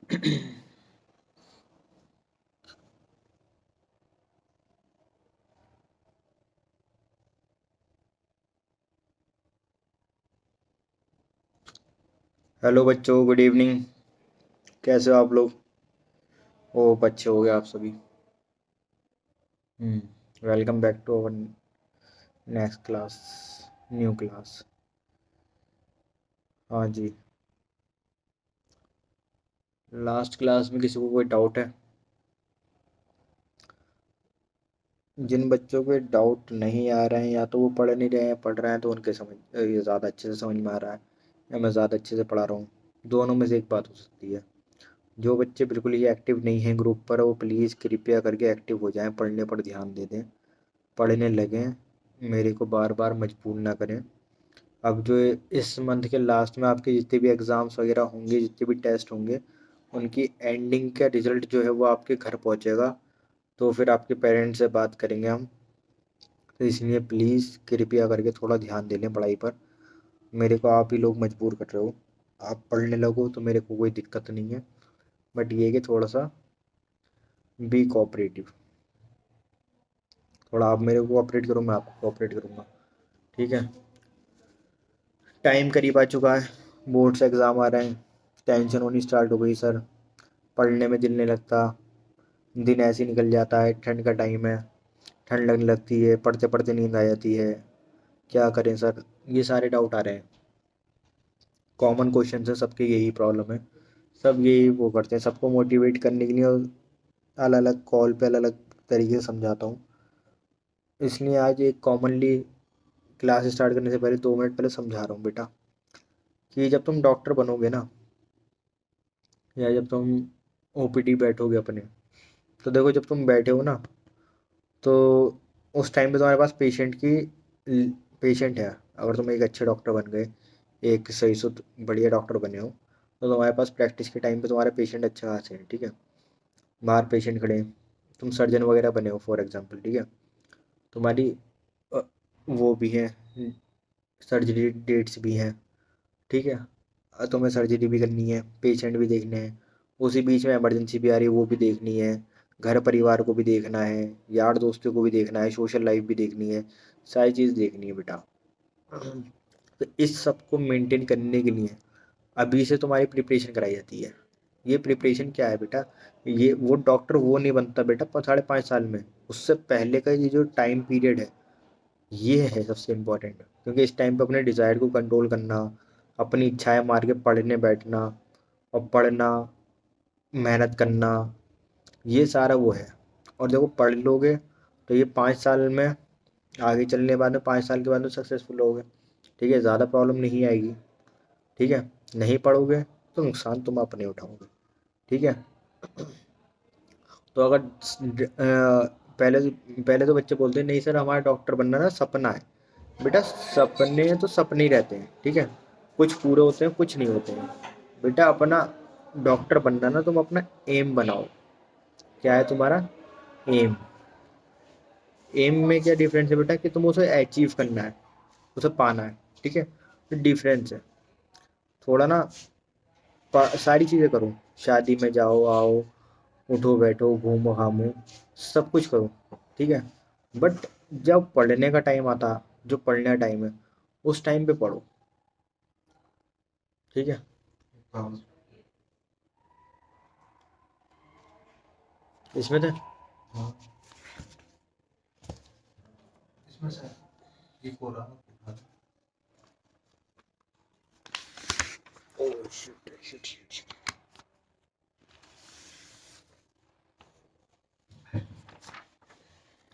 Hello बच्चों, good evening. कैसे हो आप लोग? ओ बच्चे हो गए आप सभी। Welcome back to our next class, new class. हाँ जी। लास्ट क्लास में किसी को कोई डाउट है? जिन बच्चों के डाउट नहीं आ रहे हैं या तो वो पढ़ नहीं रहे हैं, पढ़ रहे हैं तो उनके समझ ये ज़्यादा अच्छे से समझ में आ रहा है, या मैं ज़्यादा अच्छे से पढ़ा रहा हूँ। दोनों में से एक बात हो सकती है। जो बच्चे बिल्कुल ही एक्टिव नहीं हैं ग्रुप पर, वो प्लीज़ कृपया करके एक्टिव हो जाएं, पढ़ने पर ध्यान दे दें, पढ़ने लगें, मेरे को बार बार मजबूर ना करें। अब जो इस मंथ के लास्ट में आपके जितने भी एग्ज़ाम्स वगैरह होंगे, जितने भी टेस्ट होंगे, उनकी एंडिंग का रिजल्ट जो है वो आपके घर पहुंचेगा। तो फिर आपके पेरेंट्स से बात करेंगे हम। तो इसलिए प्लीज़ कृपया करके थोड़ा ध्यान दे लें पढ़ाई पर। मेरे को आप ही लोग मजबूर कर रहे हो। आप पढ़ने लगो तो मेरे को कोई दिक्कत नहीं है, बट ये कि थोड़ा सा बी कोऑपरेटिव। थोड़ा आप मेरे को कोऑपरेट करो, मैं आपको कोऑपरेट करूँगा। ठीक है। टाइम करीब आ चुका है, बोर्ड्स एग्ज़ाम आ रहे हैं, टेंशन होनी स्टार्ट हो गई सर। पढ़ने में दिल नहीं लगता, दिन ऐसे ही निकल जाता है, ठंड का टाइम है, ठंड लगने लगती है, पढ़ते पढ़ते नींद आ जाती है, क्या करें सर? ये सारे डाउट आ रहे हैं। कॉमन क्वेश्चन है, सबके यही प्रॉब्लम है। सब यही वो करते हैं, सबको मोटिवेट करने के लिए अलग अलग कॉल पे अलग अलग तरीके से समझाता हूँ। इसलिए आज एक कॉमनली क्लास स्टार्ट करने से पहले 2 मिनट पहले समझा रहा हूँ बेटा, कि जब तुम डॉक्टर बनोगे ना, या जब तुम ओपीडी बैठोगे अपने, तो देखो जब तुम बैठे हो ना, तो उस टाइम पे तुम्हारे पास पेशेंट है। अगर तुम एक अच्छे डॉक्टर बन गए, एक सही सुध बढ़िया डॉक्टर बने हो, तो तुम्हारे पास प्रैक्टिस के टाइम पे तुम्हारे पेशेंट अच्छे खासे हैं। ठीक है। बाहर पेशेंट खड़े हैं, तुम सर्जन वगैरह बने हो फॉर एग्जांपल। ठीक है। तुम्हारी अ, वो भी है, सर्जरी डेट्स भी हैं। ठीक है। तुम्हें सर्जरी भी करनी है, पेशेंट भी देखने हैं, उसी बीच में इमरजेंसी भी आ रही है, वो भी देखनी है, घर परिवार को भी देखना है, यार दोस्तों को भी देखना है, सोशल लाइफ भी देखनी है, सारी चीज़ देखनी है बेटा। तो इस सब को मेंटेन करने के लिए अभी से तुम्हारी प्रिपरेशन कराई जाती है। ये प्रिपरेशन क्या है बेटा? ये वो डॉक्टर वो नहीं बनता बेटा 5.5 साल में, उससे पहले का ये जो टाइम पीरियड है, ये है सबसे इम्पोर्टेंट। क्योंकि इस टाइम पे अपने डिज़ायर को कंट्रोल करना, अपनी इच्छाएं मार के पढ़ने बैठना, और पढ़ना, मेहनत करना, ये सारा वो है। और देखो पढ़ लोगे तो ये 5 साल में, आगे चलने के बाद में 5 साल के बाद में सक्सेसफुल होगे। ठीक है, ज़्यादा प्रॉब्लम नहीं आएगी। ठीक है। नहीं पढ़ोगे तो नुकसान तुम अपने उठाओगे। ठीक है। तो अगर पहले पहले तो बच्चे बोलते हैं नहीं सर हमारा डॉक्टर बनना ना सपना है। बेटा सपने तो सपने ही रहते हैं। ठीक है। कुछ पूरे होते हैं, कुछ नहीं होते हैं। बेटा अपना डॉक्टर बनना ना, तुम अपना एम बनाओ। क्या है तुम्हारा एम? एम में क्या डिफरेंस है बेटा, कि तुम उसे अचीव करना है, उसे पाना है। ठीक है। तो डिफरेंस है थोड़ा ना। सारी चीज़ें करो, शादी में जाओ आओ, उठो बैठो, घूमो घामो, सब कुछ करो। ठीक है। बट जब पढ़ने का टाइम आता, जो पढ़ने का टाइम है, उस टाइम पे पढ़ो। ठीक है। हाँ, इसमें थे। हाँ, इसमें से ये कोरा। Oh shit shit shit.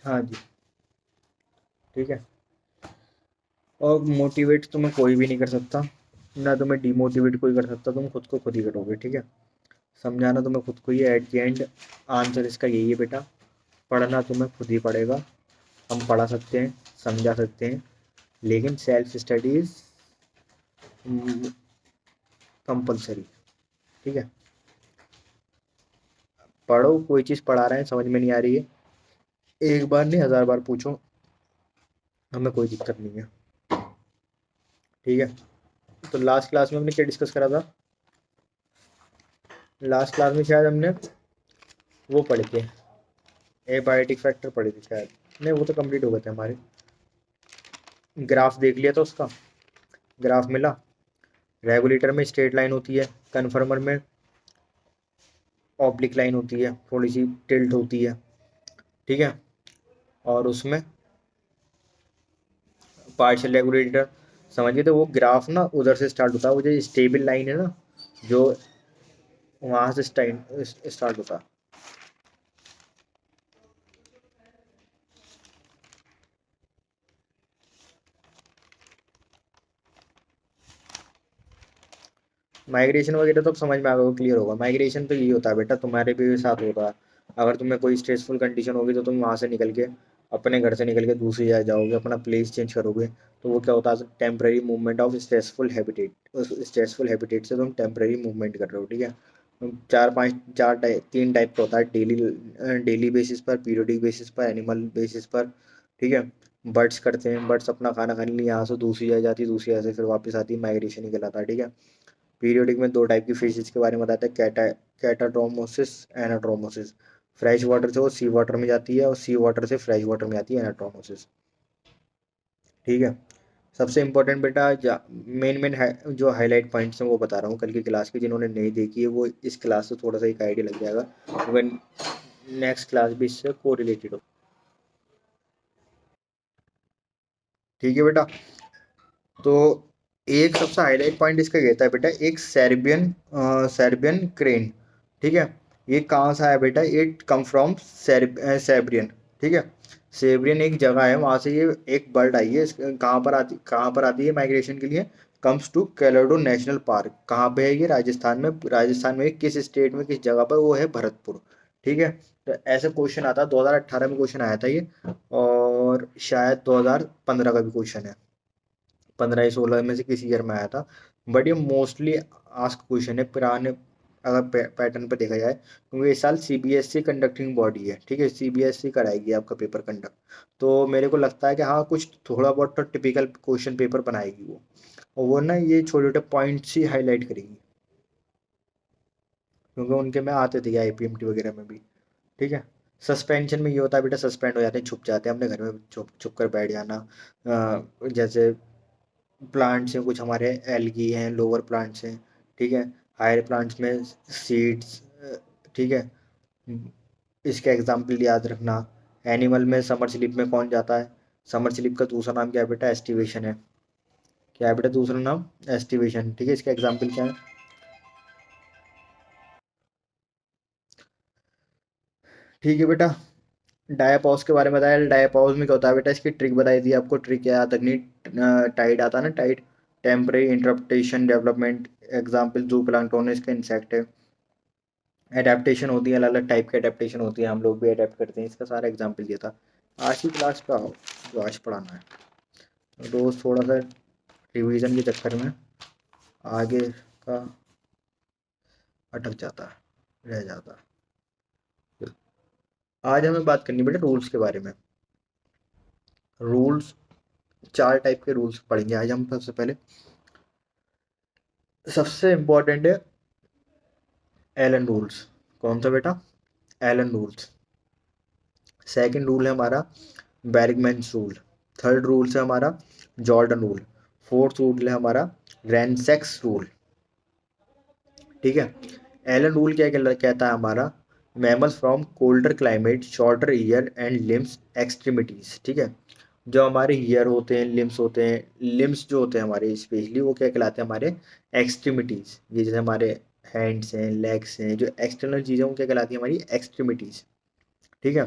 हाँ जी। ठीक है। और मोटिवेट तुम्हें कोई भी नहीं कर सकता, ना तुम्हें डिमोटिवेट कोई कर सकता, तुम खुद को खुद ही करोगे। ठीक है। समझाना तुम्हें खुद को ही है, एट द एंड आंसर इसका यही है बेटा। पढ़ना तुम्हें खुद ही पड़ेगा। हम पढ़ा सकते हैं, समझा सकते हैं, लेकिन सेल्फ स्टडी इज कंपलसरी। ठीक है। पढ़ो, कोई चीज़ पढ़ा रहे हैं समझ में नहीं आ रही है, एक बार नहीं 1000 बार पूछो, हमें कोई दिक्कत नहीं है। ठीक है। तो लास्ट क्लास में हमने क्या डिस्कस करा था? लास्ट क्लास में शायद हमने वो पढ़े थे, एबायोटिक फैक्टर पढ़े थे शायद। नहीं, वो तो कंप्लीट हो गए थे हमारे। ग्राफ देख लिया था उसका, ग्राफ मिला। रेगुलेटर में स्ट्रेट लाइन होती है, कन्फर्मर में ऑब्लिक लाइन होती है, थोड़ी सी टिल्ट होती है, ठीक है। और उसमें पार्शियल रेगुलेटर समझ गए, तो वो ग्राफ ना उधर से स्टार्ट होता है, वो जो स्टेबल लाइन है ना, जो वहां से स्टार्ट होता है। माइग्रेशन वगैरह तो अब समझ में आ गया, क्लियर होगा। माइग्रेशन तो यही होता है बेटा, तुम्हारे भी साथ होता है। अगर तुम्हें कोई स्ट्रेसफुल कंडीशन होगी तो तुम वहां से निकल के, अपने घर से निकल के दूसरी जगह जाओगे, अपना प्लेस चेंज करोगे। तो वो क्या होता है, temporary movement of stressful habitat. उस स्ट्रेसफुल हैबिटेट से तुम टेम्पररी मूवमेंट कर रहे हो, ठीक है। चार पांच चार टाइप, तीन टाइप का होता है, डेली डेली बेसिस पर, पीरियडिक बेसिस पर, एनिमल बेसिस पर, ठीक है। बर्ड्स करते हैं, बर्ड्स अपना खाना खाने के लिए यहाँ से दूसरी जगह जाती है, दूसरी जगह से फिर वापस आती है, माइग्रेशन ही कहलाता है, ठीक है। पीरियोडिक में दो टाइप की फिशेज के बारे में बताते हैं, कैटाट्रोमोसिस, एनाट्रोमोसिस। फ्रेश वाटर से वो सी वाटर में जाती है, और सी वाटर से फ्रेश वाटर में आती है एनाट्रोमोसिस, ठीक है। सबसे इंपॉर्टेंट बेटा, मेन मेन जो हाईलाइट पॉइंट्स हैं वो बता रहा हूँ कल की क्लास के, जिन्होंने नहीं देखी है वो इस क्लास से थोड़ा सा एक आइडिया लग जाएगा, क्योंकि नेक्स्ट क्लास भी इससे को रिलेटेड हो, ठीक है बेटा। तो एक सबसे हाईलाइट पॉइंट इसका कहता है बेटा, एक सर्बियन क्रेन, ठीक है। ये कहाँ से आया बेटा, इट कम फ्रॉम सेब्रियन, ठीक है। सेब्रियन एक जगह है, वहाँ से ये एक बर्ड आई है। कहाँ पर आती है माइग्रेशन के लिए, कम्स टू कैलोडो नेशनल पार्क। कहाँ पे है ये, राजस्थान में। राजस्थान में किस स्टेट में, किस जगह पर, वो है भरतपुर, ठीक है। तो ऐसे क्वेश्चन आता है, 2018 में क्वेश्चन आया था ये, और शायद 2015 का भी क्वेश्चन है, 15 या 16 में से किसी ईयर में आया था। बट ये मोस्टली आस्क क्वेश्चन है पुराने, अगर पैटर्न पे देखा जाए, क्योंकि इस साल सीबीएसई कंडक्टिंग बॉडी है, ठीक है। सीबीएसई कराएगी आपका पेपर कंडक्ट। तो मेरे को लगता है कि हाँ, कुछ थोड़ा बहुत तो टिपिकल क्वेश्चन पेपर बनाएगी वो, और वो ना ये छोटे छोटे पॉइंट्स ही हाईलाइट करेगी, क्योंकि उनके में आते थे आईपीएमटी वगैरह में भी, ठीक है। सस्पेंशन में ये होता है बेटा, सस्पेंड हो जाते हैं, छुप जाते हैं अपने घर में, छुप छुप कर बैठ जाना। जैसे प्लांट्स हैं कुछ हमारे, एल्गी हैं, लोअर प्लांट्स हैं, ठीक है। हायर प्लांट्स में सीड्स, ठीक है। इसका एग्जाम्पल याद रखना। एनिमल में समर स्लीप में कौन जाता है, समर स्लीप का दूसरा नाम क्या है बेटा, एस्टिवेशन है। क्या है बेटा दूसरा नाम, एस्टिवेशन, ठीक है। इसका एग्जाम्पल क्या है, ठीक है बेटा। डायापॉज के बारे में बताया, डायापॉज में क्या होता है बेटा, इसकी ट्रिक बताई थी आपको। ट्रिक याद रखनी, टाइड आता है ना, टाइड, टेम्परेरी इंटरप्टेशन डेवलपमेंट। एग्जाम्पल जू प्लांक्टोन, इसका इंसेक्ट है। एडेप्टेशन होती है, अलग अलग टाइप की एडेप्टेशन होती है, हम लोग भी अडेप्ट करते हैं, इसका सारा एग्जाम्पल दिया था। आज की क्लास का जो आज पढ़ाना है, रोज़ थोड़ा सा रिवीजन के चक्कर में आगे का अटक जाता है, रह जाता है। आज हमें बात करनी बेटा रूल्स के बारे में। रूल्स, चार टाइप के रूल्स पढ़ेंगे आज हम। सबसे पहले सबसे इम्पोर्टेंट है एलन रूल्स। कौन सा बेटा, एलन रूल्स। सेकंड रूल है हमारा बैरिगमैन्स रूल। थर्ड रूल है हमारा जॉर्डन रूल। फोर्थ रूल है हमारा रैनसेक्स रूल, ठीक है। एलन रूल क्या कहता है हमारा, mammals from colder climate, shorter year and limbs extremities, ठीक है। जो हमारे ईयर होते हैं, लिम्स होते हैं, लिम्स जो होते हैं हमारे स्पेशली, वो क्या कहलाते हैं हमारे एक्सट्रीमिटीज। ये जैसे हमारे हैंड्स हैं, लेग्स हैं, जो एक्सटर्नल चीज़ें, वो क्या कहलाती है हमारी एक्सट्रीमिटीज, ठीक है।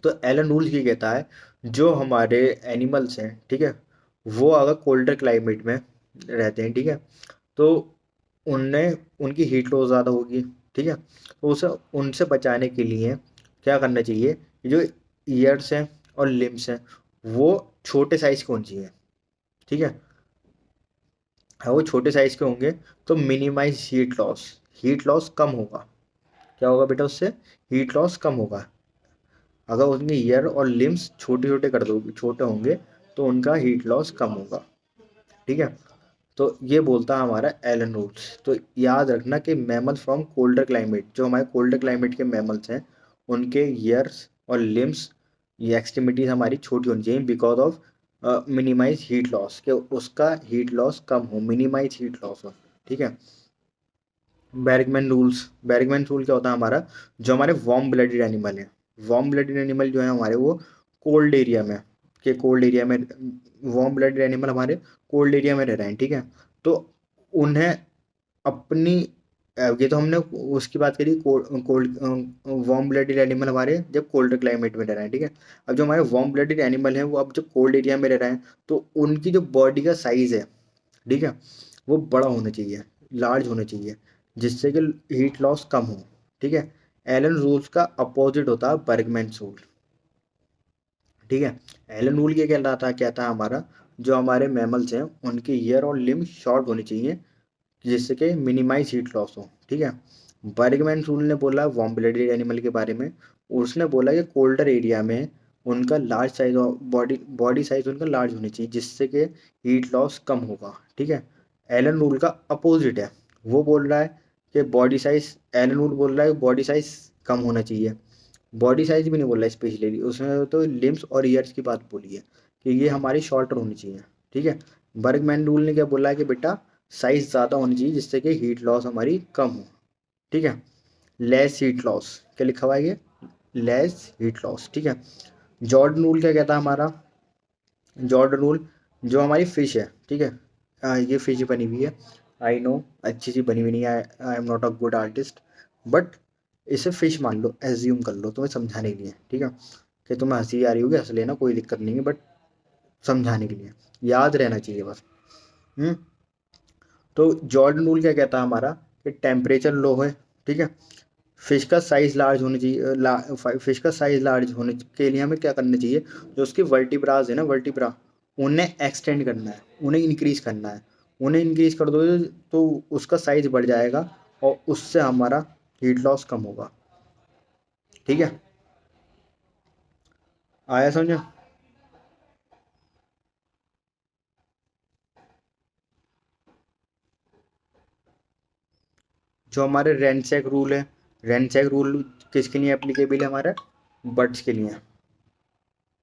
तो एलन रूल्स ये कहता है, जो हमारे एनिमल्स हैं, ठीक है, वो अगर कोल्डर क्लाइमेट में रहते हैं, ठीक है, तो उनने उनकी हीट लॉस ज़्यादा होगी, ठीक है। तो उसे, उनसे बचाने के लिए क्या करना चाहिए, जो ईयर्स हैं और लिम्स हैं, वो छोटे साइज के होने चाहिए, ठीक है। हाँ, वो छोटे साइज के होंगे तो minimise heat loss, heat loss कम होगा। क्या होगा बेटा उससे, हीट लॉस कम होगा। अगर उनके ईयर और लिम्स छोटे छोटे कर दोगे, छोटे होंगे, तो उनका हीट लॉस कम होगा, ठीक है। तो ये बोलता है हमारा एलन रूल्स। तो याद रखना कि मैमल फ्रॉम कोल्डर क्लाइमेट, जो हमारे कोल्डर क्लाइमेट के मैमल्स हैं, उनके ईयर्स और लिम्स, ये एक्सट्रीमिटीज हमारी छोटी होनी चाहिए, because of minimize heat loss, कि उसका हीट लॉस कम हो, मिनिमाइज हीट लॉस हो। ठीक है। बैरगमैन रूल्स, बैरगमैन रूल क्या होता है हमारा, जो हमारे वार्म ब्लडेड एनिमल हैं, वार्म ब्लडेड एनिमल जो है हमारे, वो कोल्ड एरिया में, के कोल्ड एरिया में, वार्म ब्लडेड एनिमल हमारे कोल्ड एरिया में रह रहे हैं। ठीक है। तो उन्हें अपनी ये तो हमने उसकी बात करी, कोल्ड वार्म ब्लडेड एनिमल हमारे जब कोल्ड क्लाइमेट में रह रहे हैं। ठीक है। अब जो हमारे वार्म ब्लडेड एनिमल हैं वो अब जब कोल्ड एरिया में रह रहे हैं, तो उनकी जो बॉडी का साइज है, ठीक है, वो बड़ा होना चाहिए, लार्ज होना चाहिए, जिससे कि हीट लॉस कम हो। ठीक है। एलन रूल्स का अपोजिट होता है बर्गमैन रूल। ठीक है। एलन रूल ये कहता है हमारा, जो हमारे मैमल्स हैं उनके ईयर और लिम्ब शॉर्ट होने चाहिए, जिससे कि मिनिमाइज हीट लॉस हो। ठीक है। बर्गमैन रूल ने बोला वार्म ब्लडेड एनिमल के बारे में, उसने बोला कि कोल्डर एरिया में उनका large size, body body size उनका लार्ज होनी चाहिए, जिससे कि हीट लॉस कम होगा। ठीक है। एलन रूल का अपोजिट है, वो बोल रहा है कि बॉडी साइज, एलन रूल बोल रहा है बॉडी साइज कम होना चाहिए। बॉडी साइज भी नहीं बोल रहा है स्पेशली, उसने तो लिम्स और ईयर्स की बात बोली है कि ये हमारी शॉर्टर होनी चाहिए। ठीक है। बर्गमैन रूल ने क्या बोला है कि बेटा साइज ज़्यादा होनी चाहिए, जिससे कि हीट लॉस हमारी कम हो। ठीक है। लेस हीट लॉस, क्या लिखा हुआ है ये, लेस हीट लॉस। ठीक है। जॉर्डन रूल क्या कहता है हमारा, जॉर्डन रूल, जो हमारी फिश है, ठीक है, ये फिश बनी हुई है, आई नो अच्छी सी बनी हुई नहीं है, I am not a good artist, but इसे फिश मान लो, एज्यूम कर लो तुम्हें समझाने के लिए। ठीक है। कि तुम्हें हंसी आ रही होगी, हंस लेना, कोई दिक्कत नहीं है, बट समझाने के लिए याद रहना चाहिए बस। हम्म। तो जॉर्डन रूल क्या कहता है हमारा, कि टेम्परेचर लो है, ठीक है, फिश का साइज लार्ज होना चाहिए, फिश का साइज लार्ज होने के लिए हमें क्या करना चाहिए, जो उसकी वर्टिब्राज है ना, वर्टिब्रा, उन्हें एक्सटेंड करना है, उन्हें इंक्रीज करना है। उन्हें इंक्रीज कर दो तो उसका साइज बढ़ जाएगा, और उससे हमारा हीट लॉस कम होगा। ठीक है। आया समझ। जो हमारे रेनसैक रूल है, रेनसैक रूल किसके लिए एप्लीकेबल है हमारा, बर्ड्स के लिए।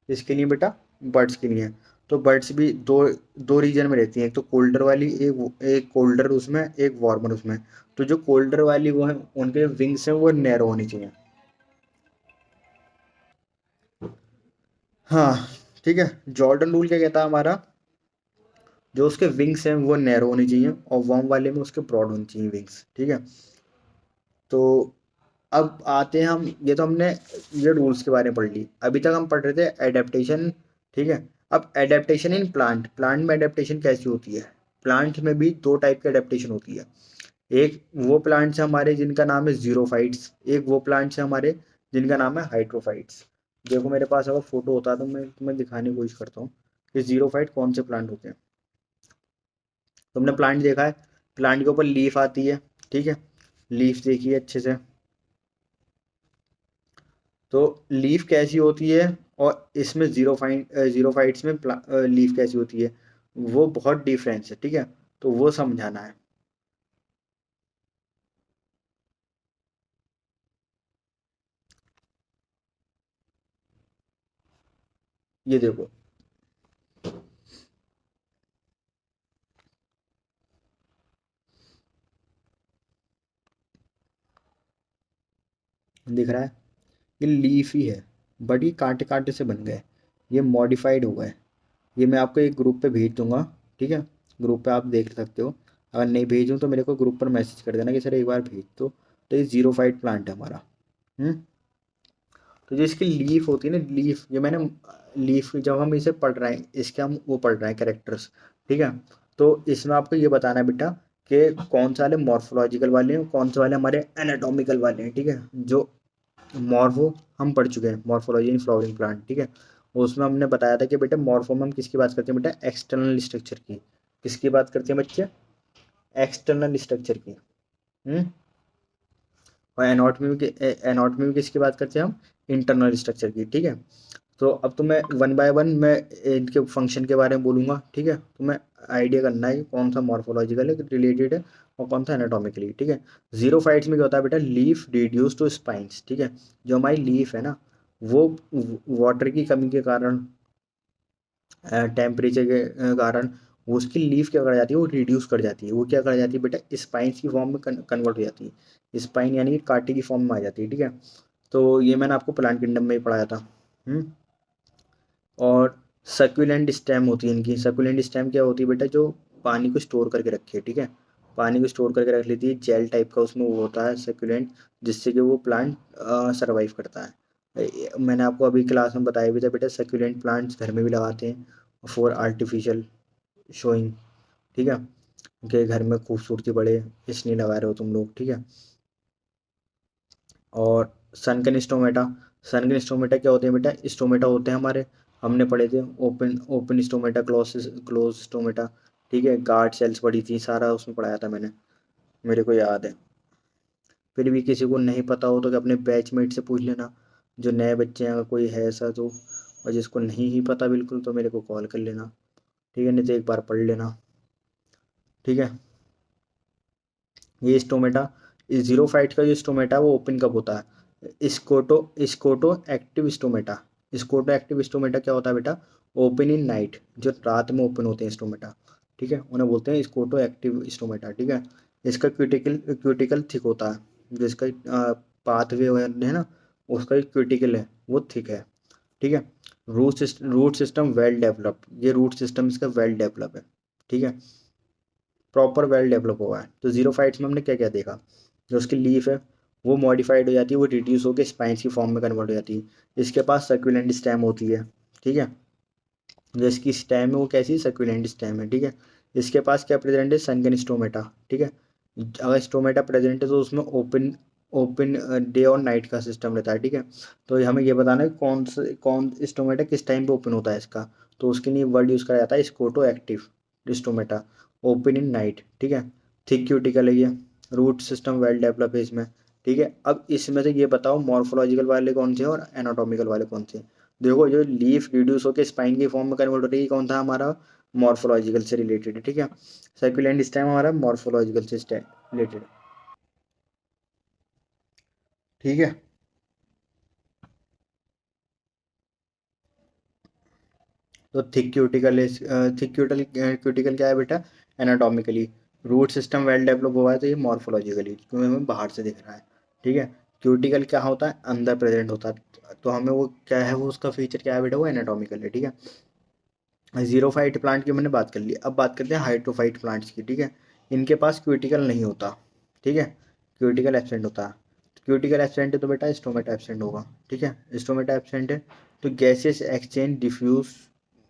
किसके लिए बेटा, बर्ड्स के लिए। तो बर्ड्स भी दो दो रीजन में रहती हैं, एक तो कोल्डर वाली, एक कोल्डर उसमें, एक वार्मर उसमें। तो जो कोल्डर वाली वो है, उनके विंग्स हैं वो नैरो होनी चाहिए। हाँ। ठीक है। जॉर्डन रूल क्या कहता है हमारा, जो उसके विंग्स हैं वो नैरो होनी चाहिए, और वार्म वाले में उसके ब्रॉड होनी चाहिए विंग्स। ठीक है। तो अब आते हैं हम, ये तो हमने ये रूल्स के बारे में पढ़ ली, अभी तक हम पढ़ रहे थे एडेप्टेशन। ठीक है। अब एडेप्टेशन इन प्लांट, प्लांट में एडेप्टेशन कैसी होती है, प्लांट में भी दो टाइप की एडेप्टेशन होती है। एक वो प्लांट्स हैं हमारे जिनका नाम है जीरोफाइट्स, एक वो प्लांट्स हैं हमारे जिनका नाम है हाइड्रोफाइट्स। देखो मेरे पास अगर फोटो होता है तो मैं तुम्हें दिखाने की कोशिश करता हूँ कि जीरोफाइट कौन से प्लांट होते हैं। तुमने प्लांट देखा है, प्लांट के ऊपर लीफ आती है, ठीक है, लीफ देखिए अच्छे से। तो लीफ कैसी होती है, और इसमें जीरोफाइट्स में लीफ कैसी होती है, वो बहुत डिफरेंस है। ठीक है। तो वो समझाना है। ये देखो, दिख रहा है, ये लीफ ही है, बट ये कांटे कांटे से बन गए, ये मॉडिफाइड हो गए। ये मैं आपको एक ग्रुप पे भेज दूंगा, ठीक है, ग्रुप पे आप देख सकते हो। अगर नहीं भेजूँ तो मेरे को ग्रुप पर मैसेज कर देना कि सर एक बार भेज दो। तो ये जीरोफाइट प्लांट है हमारा। हम्म। तो जो इसकी लीफ होती है ना, लीफ, जो मैंने लीफ, जब हम इसे पढ़ रहे हैं, इसके हम वो पढ़ रहे हैं कैरेक्टर्स। ठीक है। तो इसमें आपको ये बताना है बेटा कि कौन से वाले मॉर्फोलॉजिकल वाले हैं, कौन से वाले हमारे एनाटॉमिकल वाले हैं। ठीक है। जो मॉर्फो हम पढ़ चुके हैं, मॉर्फोलॉजी इन फ्लावरिंग प्लांट। ठीक है। उसमें हमने बताया था कि बेटा मॉर्फो में हम किसकी बात करते हैं, बेटा एक्सटर्नल स्ट्रक्चर की। किसकी बात करते हैं बच्चे, एक्सटर्नल स्ट्रक्चर की। हम्म। और एनाटॉमी में किसकी बात करते हैं हम, इंटरनल स्ट्रक्चर की। ठीक है। तो अब तो मैं वन बाय वन मैं इनके फंक्शन के बारे में बोलूँगा, ठीक है। तुम्हें आइडिया करना है कि कौन सा मॉर्फोलॉजिकल रिलेटेड है और कौन सा एनाटॉमिकली, ठीक है। जीरोफाइट्स में क्या होता है बेटा, लीफ रिड्यूस टू स्पाइंस, ठीक है। जो हमारी लीफ है ना, वो वाटर की कमी के कारण, टेम्परेचर के कारण वो उसकी लीफ क्या कर जाती है, वो रिड्यूस कर जाती है। वो क्या कर जाती है बेटा, स्पाइंस की फॉर्म में कन्वर्ट हो जाती है। स्पाइन यानी कि कांटे की फॉर्म में आ जाती है, ठीक है। तो ये मैंने आपको प्लांट किंगडम में ही पढ़ाया था। और सक्यूलेंट स्टेम होती है इनकी। सक्यूलेंट स्टेम क्या होती है बेटा, जो पानी को स्टोर करके रखे, ठीक है। पानी को स्टोर करके रख लेती है, जेल टाइप का उसमें वो होता है सक्यूलेंट, जिससे कि वो प्लांट सरवाइव करता है। मैंने आपको अभी क्लास में बताया भी था बेटा, सक्यूलेंट प्लांट्स घर में भी लगाते हैं फॉर आर्टिफिशियल शोइंग, ठीक है, कि घर में खूबसूरती बढ़े, इसलिए लगा रहे हो तुम लोग, ठीक है। और सनकन स्टोमेटा, सनकन स्टोमेटा क्या होते हैं बेटा, स्टोमेटा होते हैं हमारे, हमने पढ़े थे, open open stomata, close stomata, ठीक है। गार्ड सेल्स पढ़ी थी, सारा उसमें पढ़ाया था मैंने, मेरे को याद है। फिर भी किसी को नहीं पता हो तो कि अपने बैचमेट से पूछ लेना, जो नए बच्चे हैं, अगर कोई है ऐसा तो। और जिसको नहीं ही पता बिल्कुल, तो मेरे को कॉल कर लेना, ठीक है, नहीं तो एक बार पढ़ लेना, ठीक है। ये स्टोमेटा, इस जीरो फाइट का जो स्टोमेटा है वो ओपन कब होता है, scoto active stomata. Scoto active stomata क्या होता है बेटा, ओपन इन नाइट, जो रात में ओपन होते हैं स्टोमेटा, ठीक है, उन्हें बोलते हैं स्कोटो एक्टिव स्टोमेटा, ठीक है। इसका क्यूटिकल थिक होता है, जिसका पाथवे है ना, उसका क्यूटिकल है वो थिक है, ठीक है। रूट सिस्टम वेल डेवलप, ये रूट सिस्टम इसका वेल डेवलप है, ठीक है, प्रॉपर वेल डेवलप हुआ है। तो जीरो फाइट्स में हमने क्या क्या देखा, जो उसकी लीफ है वो मॉडिफाइड हो जाती है, वो रिड्यूस होकर स्पाइंस की फॉर्म में कन्वर्ट हो जाती है। इसके पास सर्कुलेंट स्टेम होती है, ठीक है। जो इसकी स्टेम है वो कैसी सर्कुलेंट स्टेम है, ठीक है। इसके पास क्या प्रेजेंट है, सनगन स्टोमेटा, ठीक है। अगर स्टोमेटा प्रेजेंट है तो उसमें ओपन ओपन डे और नाइट का सिस्टम रहता है, ठीक है। तो हमें ये बताना है कौन स्टोमेटा किस टाइम पे ओपन होता है इसका। तो उसके लिए वर्ड यूज़ करा जाता है scoto active stomata, open in night, ठीक है। थिक क्यूटिकल है ये, रूट सिस्टम वेल डेवलप है इसमें, ठीक है। अब इसमें से ये बताओ मॉर्फोलॉजिकल वाले कौन से हैं और एनाटॉमिकल वाले कौन से हैं। देखो, जो लीफ रिड्यूस होकर स्पाइन की फॉर्म में कन्वर्ट हो रही है, कौन था हमारा, मॉर्फोलॉजिकल से रिलेटेड है, ठीक है। सर्कुलेंट स्टेम हमारा मॉर्फोलॉजिकल से रिलेटेड, ठीक है। तो थिक क्यूटिकल, थिक क्यूटिकल क्या है बेटा, anatomically. Root system well develop हुआ है, तो ये मॉर्फोलॉजिकली, क्योंकि हमें बाहर से दिख रहा है, ठीक है। क्यूटिकल क्या होता है, अंदर प्रेजेंट होता है, तो हमें वो क्या है, वो उसका फीचर क्या है बेटा, वो एनाटॉमिकल है, ठीक है। जीरोफाइट प्लांट की मैंने बात कर ली, अब बात करते हैं हाइड्रोफाइट प्लांट्स की, ठीक है। इनके पास क्यूटिकल नहीं होता, ठीक है, क्यूटिकल एब्सेंट होता है। क्यूटिकल एब्सेंट है तो बेटा स्टोमेटा एब्सेंट होगा, ठीक है। स्टोमेटा एब्सेंट है तो गैसेस एक्सचेंज डिफ्यूज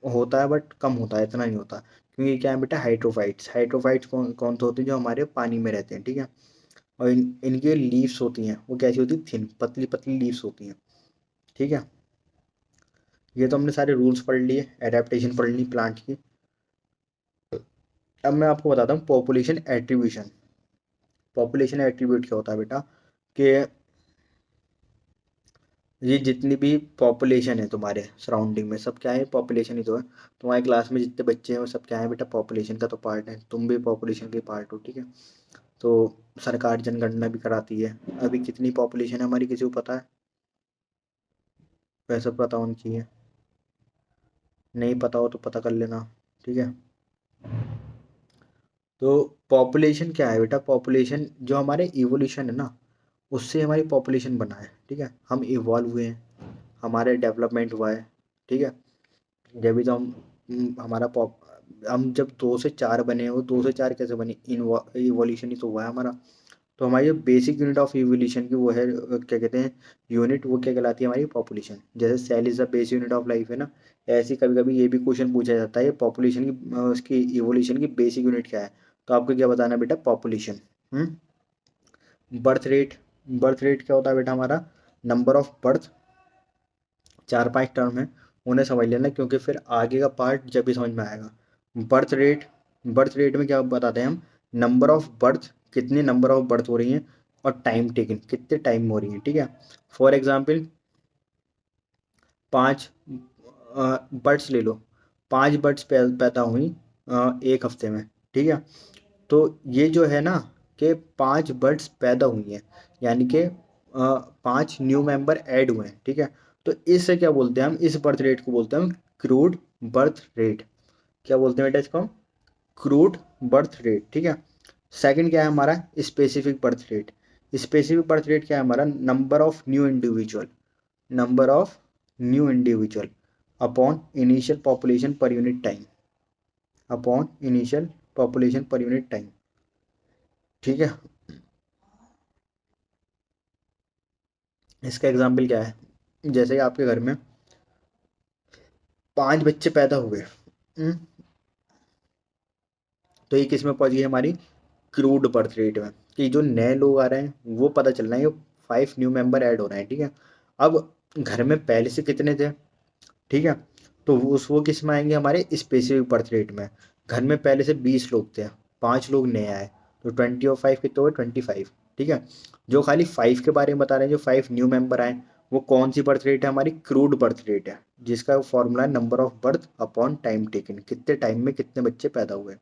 होता है, बट कम होता है, इतना नहीं होता, क्योंकि क्या है बेटा, हाइड्रोफाइट्स। हाइड्रोफाइट्स कौन कौन से होते हैं, जो हमारे पानी में रहते हैं, ठीक है। और इनके लीव्स होती हैं, वो कैसी होती है, थिन, पतली पतली लीव्स होती हैं, ठीक है। ये तो हमने सारे रूल्स पढ़ लिए, एडेप्टेशन पढ़ ली प्लांट की। अब मैं आपको बताता हूँ पॉपुलेशन एट्रीब्यूशन। पॉपुलेशन एट्रीब्यूट क्या होता है बेटा, कि ये जितनी भी पॉपुलेशन है तुम्हारे सराउंडिंग में, सब क्या है, पॉपुलेशन ही तो है। तुम्हारी क्लास में जितने बच्चे हैं वो सब क्या है बेटा, पॉपुलेशन का तो पार्ट है, तुम भी पॉपुलेशन के पार्ट हो, ठीक है। तो सरकार जनगणना भी कराती है। अभी कितनी पॉपुलेशन है हमारी, किसी को पता है, वैसे पता होनी चाहिए, नहीं पता हो तो पता कर लेना, ठीक है। तो पॉपुलेशन क्या है बेटा, पॉपुलेशन जो हमारे इवोल्यूशन है ना, उससे हमारी पॉपुलेशन बना है, ठीक है। हम इवॉल्व हुए हैं, हमारे डेवलपमेंट हुआ है, ठीक है। जब भी तो हमारा पॉप हम जब 2 से 4 बने, वो 2 से 4 कैसे बने, इवोल्यूशन ही तो हुआ है हमारा। तो हमारी जो बेसिक यूनिट ऑफ इवोल्यूशन की वो है, क्या कहते हैं, यूनिट, वो क्या कहलाती है, हमारी पॉपुलेशन। जैसे cell is the base unit of life है ना, ऐसे कभी कभी ये भी क्वेश्चन पूछा जाता है, पॉपुलेशन की उसकी इवोल्यूशन की बेसिक यूनिट क्या है। तो आपको क्या बताना है बेटा, population. Birth rate, birth rate क्या होता है बेटा हमारा, नंबर ऑफ बर्थ। 4 5 टर्म है, उन्हें समझ लेना, क्योंकि फिर आगे का पार्ट जब भी समझ में आएगा। बर्थ रेट, बर्थ रेट में क्या बताते हैं हम, नंबर ऑफ बर्थ, कितनी नंबर ऑफ बर्थ हो रही हैं, और टाइम टेकन, कितने टाइम में हो रही है, ठीक है। फॉर एग्जाम्पल 5 बर्ड्स ले लो, 5 बर्ड्स पैदा हुई एक हफ्ते में, ठीक है। तो ये जो है ना कि 5 बर्ड्स पैदा हुई हैं, यानी कि 5 न्यू मेंबर ऐड हुए हैं, ठीक है। तो इससे क्या बोलते हैं हम, इस बर्थ रेट को बोलते हैं हम क्रूड बर्थ रेट। क्या बोलते हैं बेटा इसको हम, क्रूड बर्थ रेट, ठीक है। सेकंड क्या है हमारा, specific birth rate. Specific birth rate क्या है हमारा, number of new individual, number of new individual upon initial population per unit time, upon initial population per unit time, ठीक है। इसका एग्जाम्पल क्या है, जैसे कि आपके घर में 5 बच्चे पैदा हुए, तो ये किस में पहुंच गई हमारी, क्रूड बर्थ रेट में, कि जो नए लोग आ रहे हैं वो पता चल रहा है, ये 5 न्यू मेंबर ऐड हो रहे हैं, ठीक है। अब घर में पहले से कितने थे, ठीक है, तो वो किस में आएंगे, हमारे स्पेसिफिक बर्थ रेट में। घर में पहले से 20 लोग थे, 5 लोग नए आए, तो 20 और 5 कितने हुए, 25, ठीक है। जो खाली 5 के बारे में बता रहे हैं, जो 5 न्यू मेंबर आए, वो कौन सी बर्थ रेट है हमारी, क्रूड बर्थ रेट है, जिसका फॉर्मूला है number of birth upon time taken, कितने टाइम में कितने बच्चे पैदा हुए।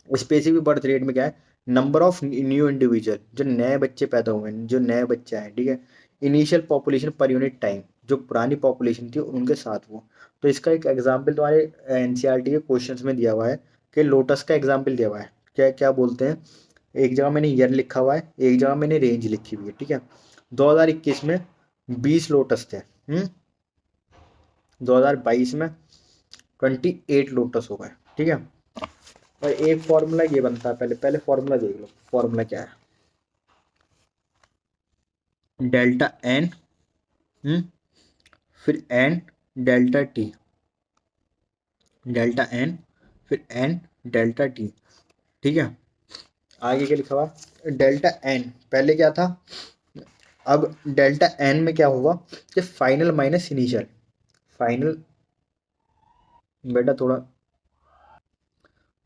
स्पेसिफिक बर्थ रेट में क्या है, नंबर ऑफ न्यू इंडिविजुअल, जो नए बच्चे पैदा हुए हैं, जो नए बच्चे आए, ठीक है। Initial population per unit time, जो पुरानी पॉपुलेशन थी उनके साथ वो। तो इसका एक एग्जांपल तुम्हारे एनसीईआरटी के क्वेश्चंस में दिया हुआ है, कि लोटस का एग्जांपल दिया हुआ है, क्या क्या बोलते हैं, एक जगह मैंने ईयर लिखा हुआ है, एक जगह मैंने रेंज लिखी हुई है, ठीक है। 2021 में 20 लोटस थे, 2022 में 28 लोटस हो गए, ठीक है। और एक फॉर्मूला ये बनता है, पहले पहले फॉर्मूला देख लो, फॉर्मूला क्या है, डेल्टा एन, फिर N delta T, delta N फिर एन डेल्टा टी, ठीक है। आगे क्या लिखा हुआ, डेल्टा एन पहले क्या था, अब डेल्टा एन में क्या होगा कि फाइनल माइनस इनिशियल, फाइनल, बेटा थोड़ा,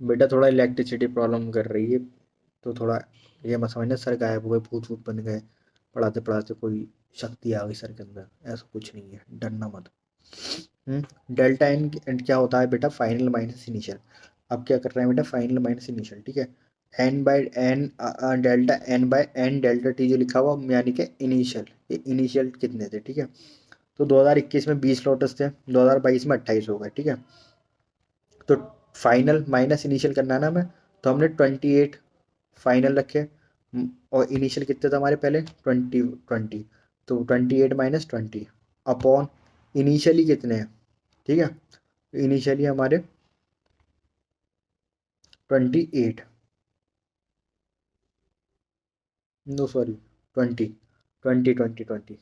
बेटा थोड़ा इलेक्ट्रिसिटी प्रॉब्लम कर रही है, तो थोड़ा ये मत समझना सर गायब हो गए, भूत भूत बन गए, पढ़ाते पढ़ाते कोई शक्ति आ गई सर के अंदर, ऐसा कुछ नहीं है, डरना मत। डेल्टा एन क्या होता है बेटा, फाइनल माइनस इनिशियल। अब क्या कर रहे हैं बेटा, फाइनल माइनस इनिशियल, ठीक है। N by N, delta N by N delta T जो लिखा हुआ, यानी कि इनिशियल, ये इनिशियल कितने थे, ठीक है। तो 2021 में 20 लोटस थे, 2022 में 28 हो गए, ठीक है। तो फाइनल माइनस इनिशियल करना है ना हमें, तो हमने 28 फाइनल रखे, और इनिशियल कितने थे हमारे पहले, 20, तो 28 माइनस 20 अपॉन इनिशियली कितने हैं, ठीक है। इनिशियली हमारे 28, नो सॉरी, 20, 20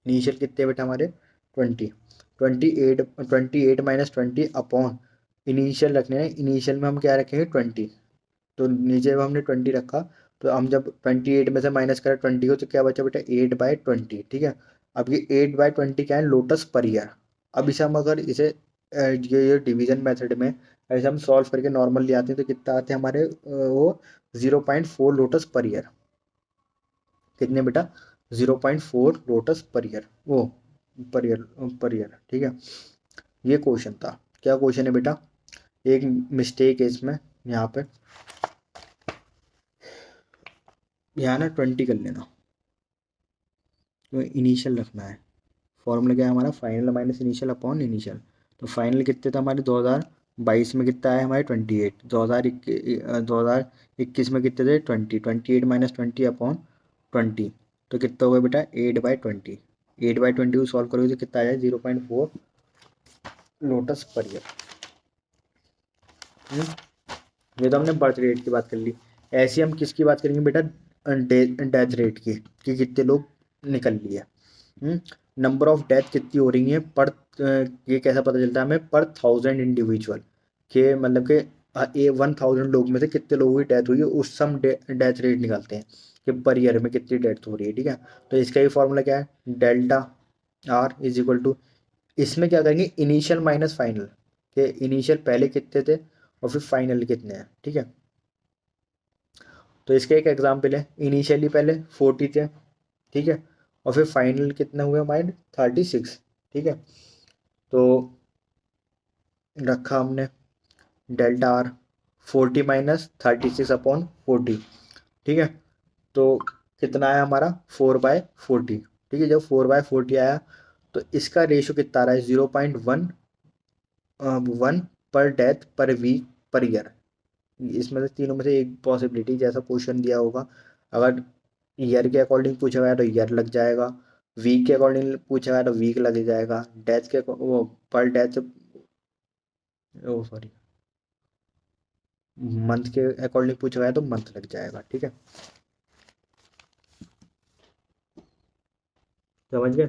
इनिशियल कितने बेटा हमारे 20, 28, 28 माइनस 20 अपॉन इनिशियल रखने हैं, इनिशियल में हम क्या रखेंगे 20, तो नीचे में हमने 20 रखा, तो हम जब 28 में से माइनस करें 20 को, तो क्या बचा बेटा 8/20, ठीक है। अब ये 8/20 क्या है, लोटस पर ईयर। अब इसे हम अगर इसे ये डिवीजन मेथड में ऐसे हम सॉल्व करके नॉर्मल ले आते हैं, तो कितना आते हैं हमारे वो 0.4 लोटस पर ईयर, कितने बेटा 0.4 लोटस पर ईयर, वो पर ईयर, ठीक है। ये क्वेश्चन था, क्या क्वेश्चन है बेटा, एक मिस्टेक है इसमें, यहाँ पे, यहाँ ना 20 कर लेना, तो इनिशियल रखना है। फॉर्मूला क्या है हमारा, final minus initial upon initial. तो फाइनल कितने थे हमारे 2022 में कितना आया हमारे 28, 2021 में कितने थे 20, 28 माइनस 20 अपॉन 20, तो कितना होगा बेटा 8/20, 8/20 को सॉल्व करोगे तो कितना आ जाए 0.4 लोटस पर ईयर। ये तो हमने बर्थ रेट की बात कर ली, ऐसे हम किसकी बात करेंगे बेटा, डेथ रेट की, कि कितने लोग निकल लिए। नंबर ऑफ डेथ कितनी हो रही है पर, ये कैसा पता चलता है हमें, पर 1000 इंडिविजुअल, के मतलब के 1000 लोग में से कितने लोगों की डेथ हुई है, उस सम डेथ रेट निकालते हैं, कि पर ईयर में कितनी डेथ हो रही है, ठीक है। तो इसका ही फॉर्मूला क्या है, delta R is equal to, इसमें क्या करेंगे इनिशियल माइनस फाइनल, के इनिशियल पहले कितने थे और फिर फाइनल कितने हैं, ठीक है। तो इसका एक एग्जाम्पल है, इनिशियली पहले 40 थे, ठीक है, और फिर फाइनल कितने हुए हमारे 36, ठीक है। तो रखा हमने डेल्टा आर 40 - 36/40, ठीक है। तो कितना आया हमारा 4/40, ठीक है। जब 4/40 आया तो इसका रेशो कितना आ रहा है 0.1 पर डेथ पर वीक पर ईयर। इसमें से तीनों में से एक पॉसिबिलिटी, जैसा क्वेश्चन दिया होगा, अगर ईयर के अकॉर्डिंग पूछा गया तो ईयर लग जाएगा, वीक के अकॉर्डिंग पूछा गया तो वीक लग जाएगा, डेथ के वो पर डेथ, ओ सॉरी, मंथ के अकॉर्डिंग पूछा गया तो मंथ लग जाएगा, ठीक है। समझ गए।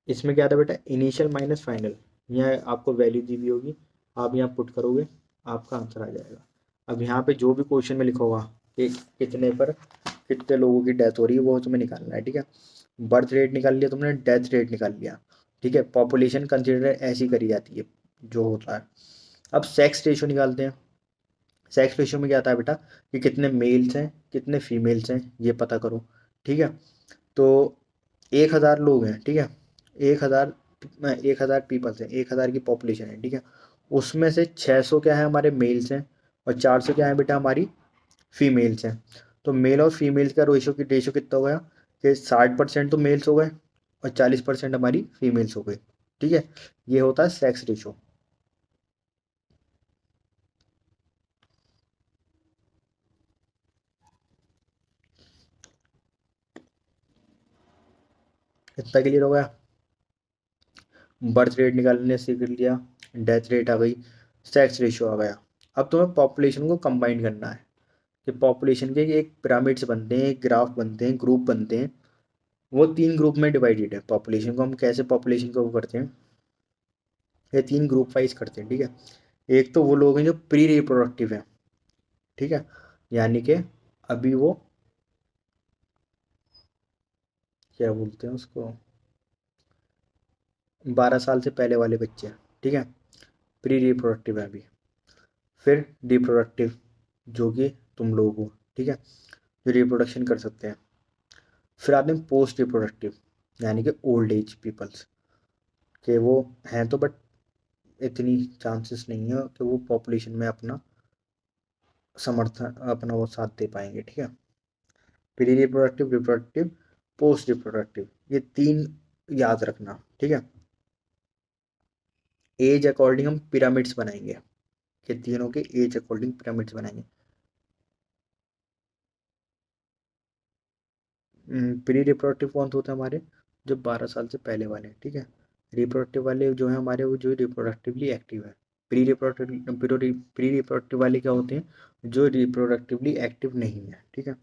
इसमें क्या था बेटा, इनिशियल माइनस फाइनल, यहाँ आपको वैल्यू दी हुई होगी, आप यहाँ पुट करोगे, आपका आंसर आ जाएगा। अब यहाँ पे जो भी क्वेश्चन में लिखा होगा कि कितने पर कितने लोगों की डेथ हो रही है वो तुम्हें निकालना है, ठीक है। बर्थ रेट निकाल लिया तुमने, डेथ रेट निकाल लिया, ठीक है। पॉपुलेशन कंसिडर ऐसी करी जाती है जो होता है। अब सेक्स रेशो निकालते हैं। सेक्स रेशो में क्या आता है बेटा कि कितने मेल्स हैं कितने फीमेल्स हैं ये पता करो, ठीक है। तो 1,000 लोग हैं, ठीक है। 1,000, 1,000 पीपल्स हैं, 1,000 की पॉपुलेशन है, ठीक है। उसमें से 600 क्या है हमारे मेल्स हैं और 400 क्या है बेटा हमारी फीमेल्स हैं। तो मेल और फीमेल्स का रेशो कितना हो गया कि 60% तो मेल्स हो गए और 40% हमारी फीमेल्स हो गई, ठीक है। ये होता है सेक्स रेशो। इतना क्लियर हो गया। बर्थ रेट निकालने सीख लिया, डेथ रेट आ गई, सेक्स रेशियो आ गया। अब तुम्हें पॉपुलेशन को कंबाइन करना है कि पॉपुलेशन के एक पिरामिड्स बनते हैं, एक ग्राफ बनते हैं, ग्रुप बनते हैं। वो 3 ग्रुप में डिवाइडेड है। पॉपुलेशन को हम कैसे पॉपुलेशन को वो करते हैं, ये 3 ग्रुप वाइज करते हैं, ठीक है। एक तो वो लोग हैं जो प्री रिप्रोडक्टिव हैं, ठीक है, यानी कि अभी वो क्या बोलते हैं उसको, 12 साल से पहले वाले बच्चे, ठीक है, प्री रिप्रोडक्टिव है अभी। फिर रिप्रोडक्टिव जो कि तुम लोग हो, ठीक है, जो रिप्रोडक्शन कर सकते हैं। फिर आते हैं पोस्ट रिप्रोडक्टिव, यानी कि ओल्ड एज पीपल्स, के वो हैं तो बट इतनी चांसेस नहीं है कि वो पॉपुलेशन में अपना समर्थन अपना वो साथ दे पाएंगे, ठीक है। Pre reproductive, reproductive, post reproductive, ये 3 याद रखना, ठीक है। एज अकॉर्डिंग हम पिरामिड्स बनाएंगे, कि तीनों के एज अकॉर्डिंग पिरामिड्स बनाएंगे। प्री रिप्रोडक्टिव कौन से होते हैं हमारे, जो 12 साल से पहले वाले, ठीक है। रिप्रोडक्टिव वाले जो है हमारे वो जो रिप्रोडक्टिवली एक्टिव है। प्री रिप्रोडक्टिव वाले क्या होते हैं, जो रिप्रोडक्टिवली एक्टिव नहीं है, ठीक है।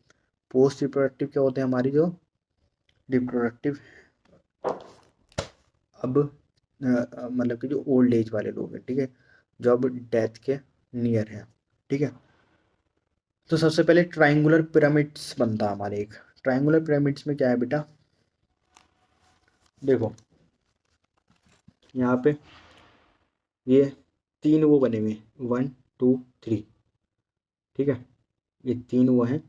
पोस्ट रिप्रोडक्टिव क्या होते हैं हमारी जो रिप्रोडक्टिव अब मतलब कि जो ओल्ड एज वाले लोग हैं, ठीक है, जो अब डेथ के नियर हैं, ठीक है। तो सबसे पहले ट्राइंगुलर पिरामिड्स बनता है हमारे एक। ट्राइंगुलर पिरामिड्स में क्या है बेटा, देखो यहाँ पे ये 3 वो बने हुए, 1 2 3, ठीक है। ये 3 वो हैं।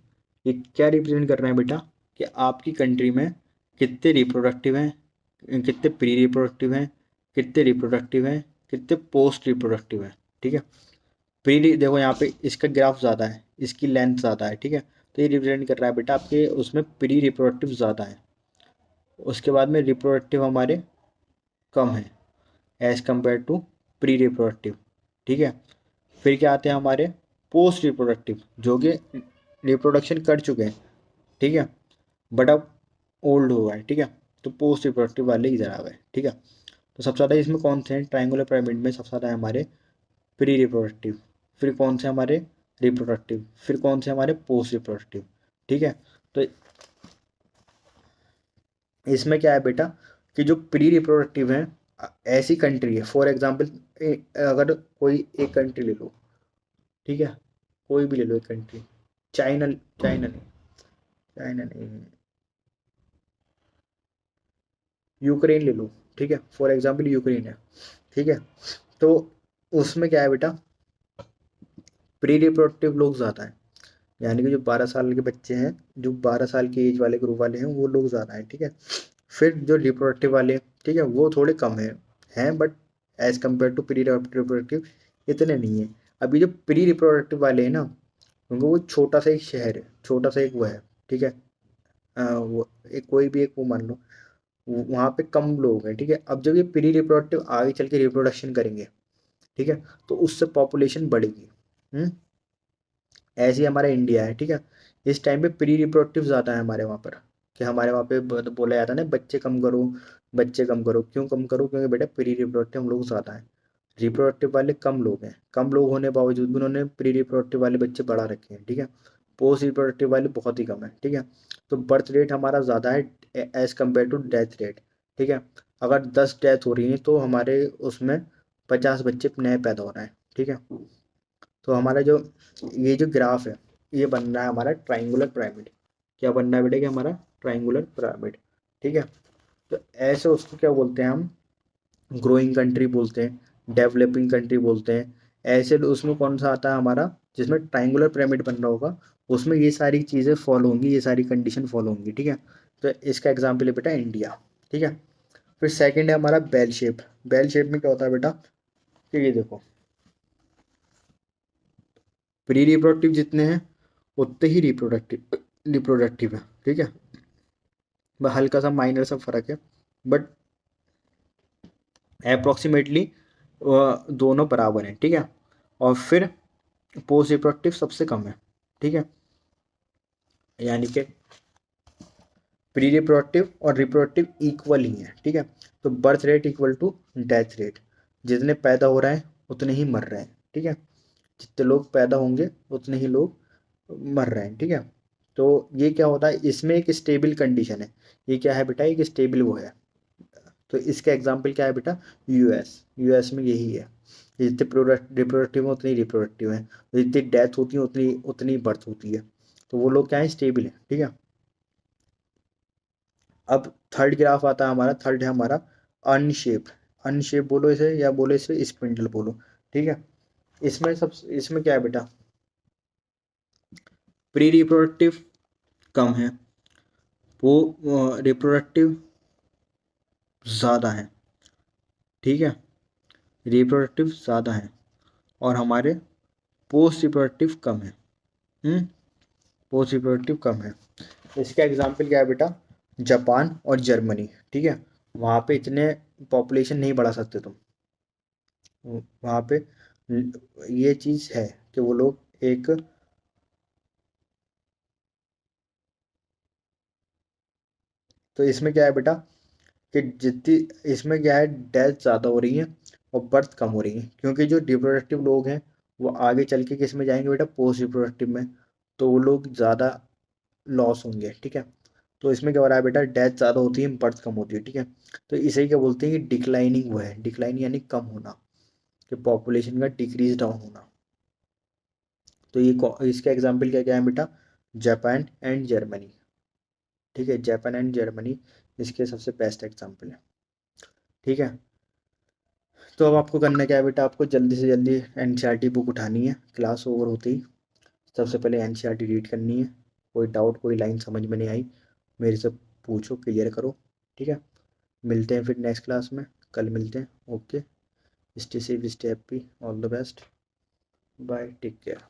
ये क्या रिप्रेजेंट कर रहे हैं बेटा कि आपकी कंट्री में कितने रिप्रोडक्टिव हैं, कितने प्री रिप्रोडक्टिव हैं, कितने रिप्रोडक्टिव हैं, कितने पोस्ट रिप्रोडक्टिव हैं, ठीक है। प्री देखो यहाँ पे इसका ग्राफ ज़्यादा है, इसकी लेंथ ज़्यादा है, ठीक है। तो ये रिप्रेजेंट कर रहा है बेटा आपके उसमें प्री रिप्रोडक्टिव ज़्यादा है, उसके बाद में रिप्रोडक्टिव हमारे कम है as compare to pre reproductive, ठीक है। फिर क्या आते हैं हमारे पोस्ट रिप्रोडक्टिव, जो कि रिप्रोडक्शन कर चुके हैं, ठीक है, बट अब ओल्ड हो गए, ठीक है। तो पोस्ट रिप्रोडक्टिव वाले इधर आ गए, ठीक है। तो सबसे ज़्यादा इसमें कौन से हैं, ट्राइंगुलर पिरामिड में सबसे ज़्यादा है हमारे प्री रिप्रोडक्टिव, फिर कौन से हमारे रिप्रोडक्टिव, फिर कौन से हमारे पोस्ट रिप्रोडक्टिव, ठीक है। तो इसमें क्या है बेटा कि जो प्री रिप्रोडक्टिव है, ऐसी कंट्री है, फॉर एग्जांपल अगर कोई एक कंट्री ले लो, ठीक है, कोई भी ले लो एक कंट्री, चाइना, चाइना नहीं, चाइना नहीं, यूक्रेन ले लो, ठीक है, फॉर एग्जांपल यूक्रेन है, ठीक है। तो उसमें क्या है बेटा, प्री रिप्रोडक्टिव लोग ज़्यादा हैं, यानी कि जो 12 साल के बच्चे हैं, जो 12 साल की एज वाले ग्रुप वाले हैं वो लोग ज़्यादा हैं, ठीक है। फिर जो रिप्रोडक्टिव वाले, ठीक है, वो थोड़े कम हैं but as compare to pre reproductive इतने नहीं है। अभी जो प्री रिप्रोडक्टिव वाले हैं ना, क्योंकि वो छोटा सा एक शहर है, छोटा सा एक वो है, ठीक है, वो एक कोई भी एक वो मान लो, वहाँ पे कम लोग हैं, ठीक है। अब जब ये प्री रिप्रोडक्टिव आगे चल के रिप्रोडक्शन करेंगे, ठीक है, तो उससे पॉपुलेशन बढ़ेगी। हम्म ऐसे ही हमारा इंडिया है, ठीक है, इस टाइम पे प्री रिप्रोडक्टिव ज़्यादा है हमारे वहाँ पर, कि हमारे वहाँ पे बोला जाता है ना, बच्चे कम करो, बच्चे कम करो, क्यों कम करो, क्योंकि बेटा प्री रिप्रोडक्टिव हम लोग ज़्यादा हैं, रिप्रोडक्टिव वाले कम लोग हैं, कम लोग होने के बावजूद भी उन्होंने प्री रिप्रोडक्टिव वाले बच्चे बढ़ा रखे हैं, ठीक है। पोस्ट रिप्रोडक्टिव वाले बहुत ही कम है, ठीक है। तो बर्थ रेट हमारा ज़्यादा है as compare to death rate, ठीक है। अगर 10 डेथ हो रही हैं तो हमारे उसमें 50 बच्चे नए पैदा हो रहे हैं, ठीक है। तो हमारा जो ये जो ग्राफ है, ये बन रहा है हमारा ट्राइंगुलर पिरामिड। क्या बन रहा है बेटा कि हमारा ट्राइंगुलर पिरामिड, ठीक है। तो ऐसे उसको क्या बोलते हैं हम, ग्रोइंग कंट्री बोलते हैं, डेवलपिंग कंट्री बोलते हैं। ऐसे उसमें कौन सा आता है हमारा, जिसमें ट्राइंगुलर पिरामिड बन रहा होगा, उसमें ये सारी चीज़ें फॉलो होंगी, ये सारी कंडीशन फॉलो होंगी, ठीक है। तो इसका एग्जाम्पल है बेटा इंडिया, ठीक है। फिर सेकंड है हमारा बेल शेप। बेल शेप में क्या होता है बेटा कि ये देखो, प्री रिप्रोडक्टिव जितने हैं उतने ही रिप्रोडक्टिव रिप्रोडक्टिव है, ठीक है। हल्का सा माइनर सा फर्क है, बट अप्रोक्सीमेटली दोनों बराबर हैं, ठीक है। और फिर पोस्ट रिप्रोडक्टिव सबसे कम है, ठीक है, यानी कि प्री रिप्रोडक्टिव और रिप्रोडक्टिव इक्वल ही है, ठीक है। तो birth rate equal to death rate, जितने पैदा हो रहे हैं उतने ही मर रहे हैं, ठीक है। जितने लोग पैदा होंगे उतने ही लोग मर रहे हैं, ठीक है। तो ये क्या होता है, इसमें एक स्टेबल कंडीशन है, ये क्या है बेटा, एक स्टेबल वो है। तो इसका एग्जाम्पल क्या है बेटा, यूएस। यूएस में यही है, जितने प्रोडक्ट रिप्रोडक्टिव हैं उतनी रिप्रोडक्टिव हैं, जितनी डेथ होती है उतनी उतनी बर्थ होती है। तो वो लोग क्या है, स्टेबल है, ठीक है। अब थर्ड ग्राफ आता है हमारा, थर्ड है हमारा अनशेप। अनशेप बोलो इसे, या बोलो इसे स्पिंडल बोलो, ठीक है। इसमें क्या है बेटा, प्री रिप्रोडक्टिव कम है, वो रिप्रोडक्टिव ज़्यादा है, ठीक है, रिप्रोडक्टिव ज़्यादा है, और हमारे पोस्ट रिप्रोडक्टिव कम है। हम्म पोस्ट रिप्रोडक्टिव कम है। इसका एग्जाम्पल क्या है बेटा, जापान और जर्मनी, ठीक है। वहाँ पे इतने पॉपुलेशन नहीं बढ़ा सकते तुम, वहाँ पे ये चीज़ है कि वो लोग एक, तो इसमें क्या है बेटा कि जितनी, इसमें क्या है, डेथ ज़्यादा हो रही है और बर्थ कम हो रही है, क्योंकि जो रिप्रोडक्टिव लोग हैं वो आगे चल के किस में जाएंगे बेटा, पोस्ट रिप्रोडक्टिव में। तो वो लोग ज़्यादा लॉस होंगे, ठीक है। तो इसमें क्या हो रहा है बेटा, डेथ ज़्यादा होती है, बर्थ कम होती है, ठीक है। तो इसे क्या बोलते हैं कि डिक्लाइनिंग वो है, डिक्लाइन यानी कम होना, कि पॉपुलेशन का डिक्रीज डाउन होना। तो ये इसका एग्जाम्पल क्या क्या है बेटा, जापान एंड जर्मनी, ठीक है। जापान एंड जर्मनी इसके सबसे बेस्ट एग्जाम्पल है, ठीक है। तो अब आपको करना क्या है बेटा, आपको जल्दी से जल्दी एनसीईआरटी बुक उठानी है, क्लास ओवर होते ही सबसे पहले एनसीईआरटी रीड करनी है। कोई डाउट, कोई लाइन समझ में नहीं आई, मेरे से पूछो, क्लियर करो, ठीक है। मिलते हैं फिर नेक्स्ट क्लास में, कल मिलते हैं, okay. Stay safe, stay happy, all the best, bye, take care.